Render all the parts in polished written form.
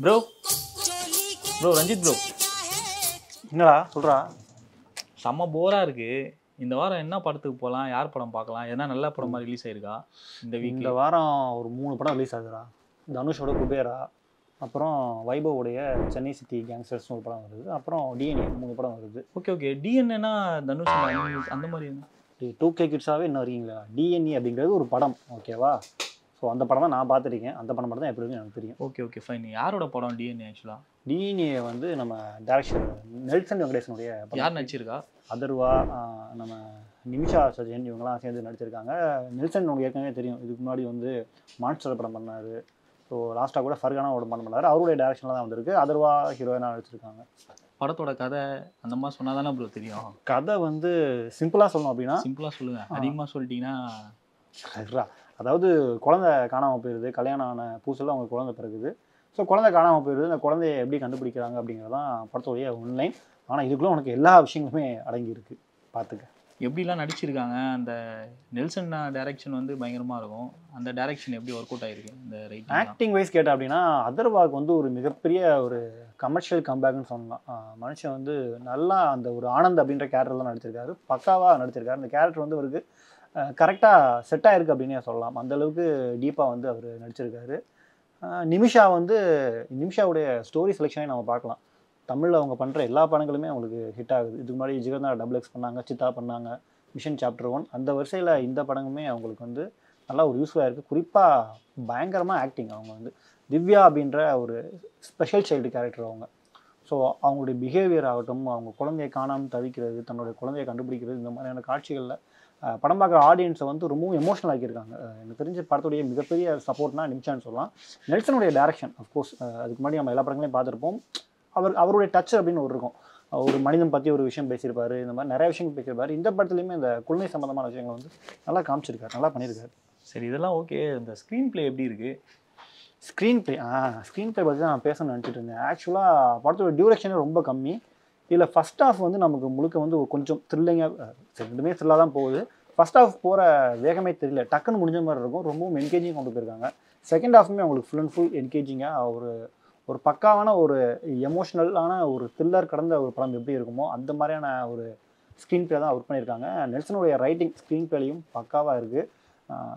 Bro bro Ranjith bro, என்னடா சொல்கிறா? செம்ம போராக இருக்குது. இந்த வாரம் என்ன படத்துக்கு போகலாம், யார் படம் பார்க்கலாம், எதனா நல்ல படமாக ரிலீஸ் ஆயிருக்கா இந்த வீக்? இந்த வாரம் ஒரு 3 படம் ரிலீஸ் ஆகுதுடா. தனுஷோட குபேரா, அப்புறம் வைபவோடைய சென்னை சிட்டி கேங்ஸ்டர்ஸ்னு ஒரு படம் வருது, அப்புறம் டிஎன்ஏ 3 படம் வருது. Okay okay. டிஎன்ஏனா தனுஷ் அந்த மாதிரி என்ன? 2K கிட்ஸாகவே இன்னும் இருக்கீங்களா? டிஎன்ஏ அப்படிங்கிறது ஒரு படம், ஓகேவா? ஸோ அந்த படம் தான் நான் பார்த்துருக்கேன். அந்த படம் மட்டும் தான் எப்படி இருக்குன்னு எனக்கு தெரியும். Okay okay fine. யாரோட படம் டிஎன்ஏ ஆக்சுவலாக? டிஎன்ஏ வந்து நம்ம டேரக்டர் நெல்சன் வெங்கடேசனுடைய படம். யார் நடிச்சிருக்கா? அதர்வா, நம்ம நிமிஷா சஜன் இவங்கெல்லாம் சேர்ந்து நடிச்சிருக்காங்க. நெல்சன் உங்களுக்கு ஏற்கனவே தெரியும், இதுக்கு முன்னாடி வந்து மான்ஸ்டர் படம் பண்ணார். ஸோ லாஸ்ட்டாக கூட ஃபர்கானாவோட படம் பண்ணார். அவருடைய டேரக்ஷனில் தான் வந்திருக்கு. அதர்வா ஹீரோயினாக நடிச்சிருக்காங்க. படத்தோட கதை அந்த மாதிரி சொன்னால் தானே ப்ரோ தெரியும். கதை வந்து சிம்பிளாக சொல்லணும் அப்படின்னா, சிம்பிளாக சொல்லுங்கள், அதிகமாக சொல்லிட்டீங்கன்னா. அதாவது குழந்தை காணாமல் போயிடுது. கல்யாணம் ஆன புதுசில் அவங்களுக்கு குழந்தை பிறகுது. ஸோ குழந்தை காணாமல் போயிடுது. அந்த குழந்தைய எப்படி கண்டுபிடிக்கிறாங்க அப்படிங்கிறது தான் படத்தோடைய ஒன்லைன். ஆனால் இதுக்குள்ளே உனக்கு எல்லா விஷயங்களுமே அடங்கியிருக்கு, பார்த்துக்க. எப்படிலாம் நடிச்சிருக்காங்க, அந்த நெல்சன் டைரக்ஷன் வந்து பயங்கரமாக இருக்கும். அந்த டைரக்ஷன் எப்படி ஒர்க் அவுட் ஆகிருக்கு இந்த ரைட்டிங்? ஆக்டிங் வைஸ் கேட்டால் அப்படின்னா, அதர்வாக்கு வந்து ஒரு மிகப்பெரிய ஒரு கமர்ஷியல் கம்பேக்னு சொல்லலாம். மனுஷன் வந்து நல்லா அந்த ஒரு ஆனந்த் அப்படின்ற கேரக்டர்லாம் நடிச்சிருக்காரு. பக்காவாக நடிச்சிருக்காரு. அந்த கேரக்டர் வந்து அவருக்கு கரெக்டாக செட் ஆகிருக்கு அப்படின்னே சொல்லலாம். அந்தளவுக்கு டீப்பாக வந்து அவர் நடிச்சிருக்காரு. நிமிஷாவுடைய ஸ்டோரி செலெக்ஷனே நம்ம பார்க்கலாம். தமிழில் அவங்க பண்ணுற எல்லா படங்களுமே அவங்களுக்கு ஹிட் ஆகுது. இதுக்கு முன்னாடி ஜிகர்தா XX பண்ணாங்க, சித்தா பண்ணாங்க, மிஷன் சாப்டர் 1. அந்த வரிசையில் இந்த படங்குமே அவங்களுக்கு வந்து நல்லா ஒரு யூஸ்ஃபுல்லாக இருக்குது. குறிப்பாக பயங்கரமாக ஆக்டிங். அவங்க வந்து திவ்யா அப்படின்ற ஒரு ஸ்பெஷல் சைல்டு கேரக்டர் அவங்க. ஸோ அவங்களுடைய பிஹேவியர் ஆகட்டும், அவங்க குழந்தைய காணாமல் தவிக்கிறது, தன்னுடைய குழந்தைய கண்டுபிடிக்கிறது, இந்த மாதிரியான காட்சிகளில் படம் பார்க்குற ஆடியன்ஸை வந்து ரொம்பவும் எமோஷனல் ஆக்கியிருக்காங்க. எனக்கு தெரிஞ்ச படத்துடைய மிகப்பெரிய சப்போர்ட்னா நிமிஷான்னு சொல்லலாம். நெல்சனுடைய டேரக்ஷன் அஃப்கோர்ஸ் அதுக்கு முன்னாடி நம்ம எல்லா படங்களையும் பார்த்துருப்போம். அவருடைய டச் அப்படின்னு ஒரு இருக்கும். ஒரு மனிதன் பற்றி ஒரு விஷயம் பேசியிருப்பார். இந்த மாதிரி நிறைய விஷயங்கள் பேசியிருப்பார். இந்த படத்துலையுமே இந்த குழந்தை சம்மந்தமான விஷயங்கள் வந்து நல்லா காமிச்சிருக்காரு, நல்லா பண்ணியிருக்காரு. சரி, இதெல்லாம் ஓகே. இந்த ஸ்க்ரீன் பிளே எப்படி இருக்குது? ஸ்க்ரீன் பிளே பற்றி தான் நான் பேசணும்னு நினச்சிட்டு இருந்தேன். ஆக்சுவலாக படத்தோட டியூரேஷனே ரொம்ப கம்மி. இதில் ஃபஸ்ட் ஹாஃப் வந்து நமக்கு முழுக்க வந்து கொஞ்சம் த்ரில்லிங்காக, ரெண்டுமே த்ரில்லாக தான் போகுது. ஃபஸ்ட் ஹாஃப் போகிற வேகமே தெரியல, டக்குன்னு முடிஞ்ச மாதிரி இருக்கும். ரொம்பவும் என்கேஜிங் கொண்டு போயிருக்காங்க. செகண்ட் ஹாஃப்மே அவங்களுக்கு ஃபுல் அண்ட் ஃபுல் என்கேஜிங்காக ஒரு பக்காவான ஒரு எமோஷ்னலான ஒரு த்ரில்லர் கடந்த ஒரு படம் எப்படி இருக்குமோ அந்த மாதிரியான ஒரு ஸ்க்ரீன் பிளே தான் ஒர்க் பண்ணியிருக்காங்க. நெல்சனுடைய ரைட்டிங் ஸ்க்ரீன் பிளேலையும் பக்காவாக இருக்குது.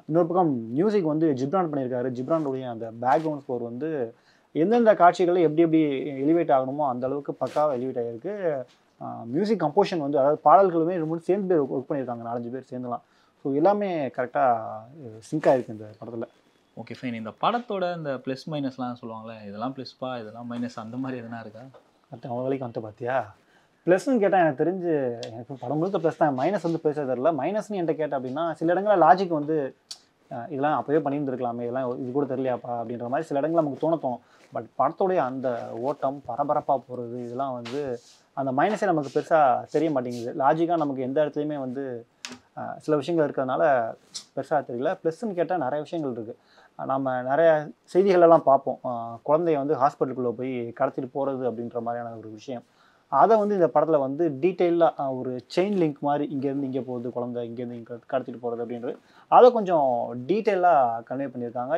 இன்னொரு பக்கம் மியூசிக் வந்து ஜிப்ரான் பண்ணியிருக்காரு. ஜிப்ரானுடைய அந்த பேக்ரவுண்ட் ஸ்கோர் வந்து எந்தெந்த காட்சிகளில் எப்படி எலிவேட் ஆகணுமோ அந்த அளவுக்கு பக்காவாக எலிவேட் ஆகிருக்கு. மியூசிக் கம்போஷன் வந்து, அதாவது பாடல்களுமே ரொம்ப சேர்ந்து பேர் ஒர்க் பண்ணியிருக்காங்க, 4-5 பேர் சேர்ந்துலாம். ஸோ எல்லாமே கரெக்டாக சிங்க் ஆகிருக்கு இந்த படத்தில். Okay fine. இந்த படத்தோட இந்த ப்ளஸ் மைனஸ்லாம் சொல்லுவாங்களே, இதெல்லாம் ப்ளஸ்ப்பா, இதெல்லாம் மைனஸ், அந்த மாதிரி எதனா இருக்கா? அவ்வளோ வரைக்கும் வந்து பார்த்தியா? ப்ளஸ்ன்னு கேட்டால் எனக்கு தெரிஞ்சு எனக்கு படம் முழுக்க ப்ளஸ் தான். மைனஸ் வந்து பேச தெரில. மைனஸ்ன்னு என்கிட்ட கேட்டேன் அப்படின்னா, சில இடங்களில் லாஜிக் வந்து இதெல்லாம் அப்போவே பண்ணியிருந்துருக்கலாமே, இதெல்லாம் இது கூட தெரியலையாப்பா அப்படின்ற மாதிரி சில இடங்கள் நமக்கு தோணும். பட் படத்தோடைய அந்த ஓட்டம், பரபரப்பாக போகிறது, இதெல்லாம் வந்து அந்த மைனஸே நமக்கு பெருசாக தெரிய மாட்டேங்குது. லாஜிக்காக நமக்கு எந்த இடத்துலையுமே வந்து சில விஷயங்கள் இருக்கிறதுனால பெருசாக தெரியல. ப்ளஸ்ன்னு கேட்டால் நிறைய விஷயங்கள் இருக்குது. நம்ம நிறைய செய்திகளெல்லாம் பார்ப்போம். குழந்தைய வந்து ஹாஸ்பிட்டலுக்குள்ளே போய் கடத்திட்டு போகிறது அப்படின்ற மாதிரியான ஒரு விஷயம். அதை வந்து இந்த படத்தில் வந்து டீட்டெயிலாக ஒரு செயின் லிங்க் மாதிரி, இங்கேருந்து இங்கே போகுது குழந்தை, இங்கேருந்து இங்கே கடத்திட்டு போகிறது அப்படின்றது அதை கொஞ்சம் டீட்டெயிலாக கன்வே பண்ணியிருக்காங்க.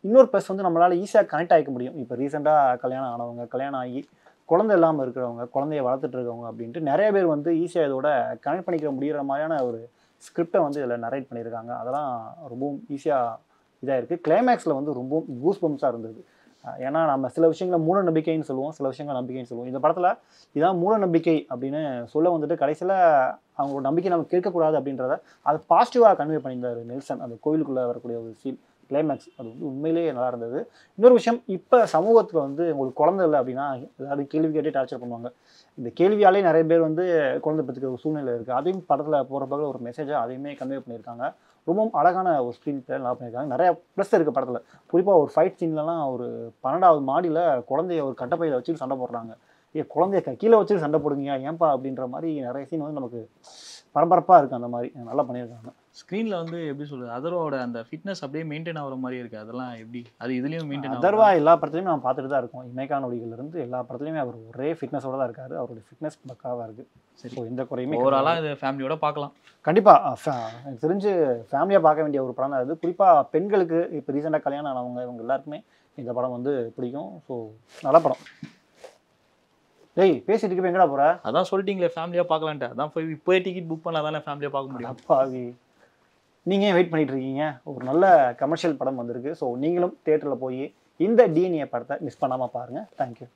இன்னொரு ப்ளஸ் வந்து நம்மளால் ஈஸியாக கனெக்ட் ஆகிக்க முடியும். இப்போ ரீசெண்டாக கல்யாணம் ஆனவங்க, கல்யாணம் ஆகி குழந்தை இல்லாமல் இருக்கிறவங்க, குழந்தைய வளர்த்துட்டு இருக்கவங்க அப்படின்ட்டு நிறைய பேர் வந்து ஈஸியாக இதோட கனெக்ட் பண்ணிக்கிற முடிகிற மாதிரியான ஒரு ஸ்கிரிப்டை வந்து இதில் நரேட் பண்ணியிருக்காங்க. அதெல்லாம் ரொம்பவும் ஈஸியாக இதாக இருக்குது. கிளைமேக்ஸில் வந்து ரொம்பவும் கூஸ் பம்ப்ஸாக இருந்தது. ஏன்னா நம்ம சில விஷயங்களை மூட நம்பிக்கைன்னு சொல்லுவோம், சில விஷயங்கள் நம்பிக்கைன்னு சொல்லுவோம். இந்த படத்தில் இதான் மூட நம்பிக்கை அப்படின்னு சொல்ல வந்துட்டு கடைசியில் அவங்களோட நம்பிக்கை நம்ம கேட்கக்கூடாது அப்படின்றத அதை பாசிட்டிவாக கன்வே பண்ணியிருந்தார் நெல்சன். அந்த கோவிலுக்குள்ளே வரக்கூடிய ஒரு சீன் கிளைமேக்ஸ் அது வந்து உண்மையிலேயே நல்லா இருந்தது. இன்னொரு விஷயம், இப்போ சமூகத்தில் வந்து உங்களுக்கு குழந்தை இல்லை அப்படின்னா ஏதாவது கேள்வி கேட்டு டார்ச்சர் பண்ணுவாங்க. இந்த கேள்வியாலே நிறைய பேர் வந்து குழந்தை பெற்றுக்கிற ஒரு சூழ்நிலை இருக்குது. அதையும் படத்தில் போகிறப்ப ஒரு மெசேஜாக அதையுமே கன்வே பண்ணியிருக்காங்க. ரொம்பவும் அழகான ஒரு ஸ்க்ரீன் பிளே நல்லா பண்ணியிருக்காங்க. நிறையா ப்ளஸ் இருக்குது படத்தில். குறிப்பாக ஒரு ஃபைட் சீன்லலாம் ஒரு 12வது மாடியில் குழந்தைய ஒரு கட்டப்பையில் வச்சு சண்டை போடுறாங்க. குழந்தைய கீழே வச்சு சண்டை போடுங்க ஏன்பா அப்படின்ற மாதிரி நிறைய சீன் வந்து நமக்கு பரபரப்பாக இருக்குது. அந்த மாதிரி நல்லா பண்ணியிருக்காங்க. ஸ்க்ரீனில் வந்து எப்படி சொல்கிறது, அதர்வாவோட அந்த ஃபிட்னஸ் அப்படியே மெயின்டைன் ஆகிற மாதிரி இருக்குது. அதெல்லாம் எப்படி, அது இதுலேயும் மெயின்டைன் ஆகும்? அதர்வா எல்லா படத்துலையும் நம்ம பார்த்துட்டு தான் இருக்கோம். இமைக்கா நொடிகளிலிருந்து எல்லா படத்துலையுமே அவர் ஒரே ஃபிட்னஸோடு தான் இருக்கார். அவருடைய ஃபிட்னஸ் பக்காவாக இருக்குது. சரி, ஸோ எந்த குறையுமே ஓவராலாக இது ஃபேமிலியோட பார்க்கலாம். கண்டிப்பாக எனக்கு தெரிஞ்சு ஃபேமிலியாக பார்க்க வேண்டிய ஒரு படம் தான் அது. குறிப்பாக பெண்களுக்கு இப்போ ரீசெண்டாக கல்யாணம் ஆனவங்க இவங்க எல்லாருக்குமே இந்த படம் வந்து பிடிக்கும். ஸோ நல்ல படம். டேய் பேசிட்டு இருக்க எங்கடா போற? அதான் சொல்லிட்டீங்களே ஃபேமிலியாக பார்க்கலான்ட்டு, அதான் போய் இப்போயே டிக்கெட் புக் பண்ணால் தானே ஃபேமிலியாக பார்க்க முடியும். அப்பாவி, நீங்கள் ஏன் வெயிட் பண்ணிட்டு இருக்கீங்க? ஒரு நல்ல கமர்ஷியல் படம் வந்திருக்கு. ஸோ நீங்களும் தியேட்டரில் போய் இந்த டிஎன்ஏ படத்தை மிஸ் பண்ணாமல் பாருங்கள். தேங்க்யூ.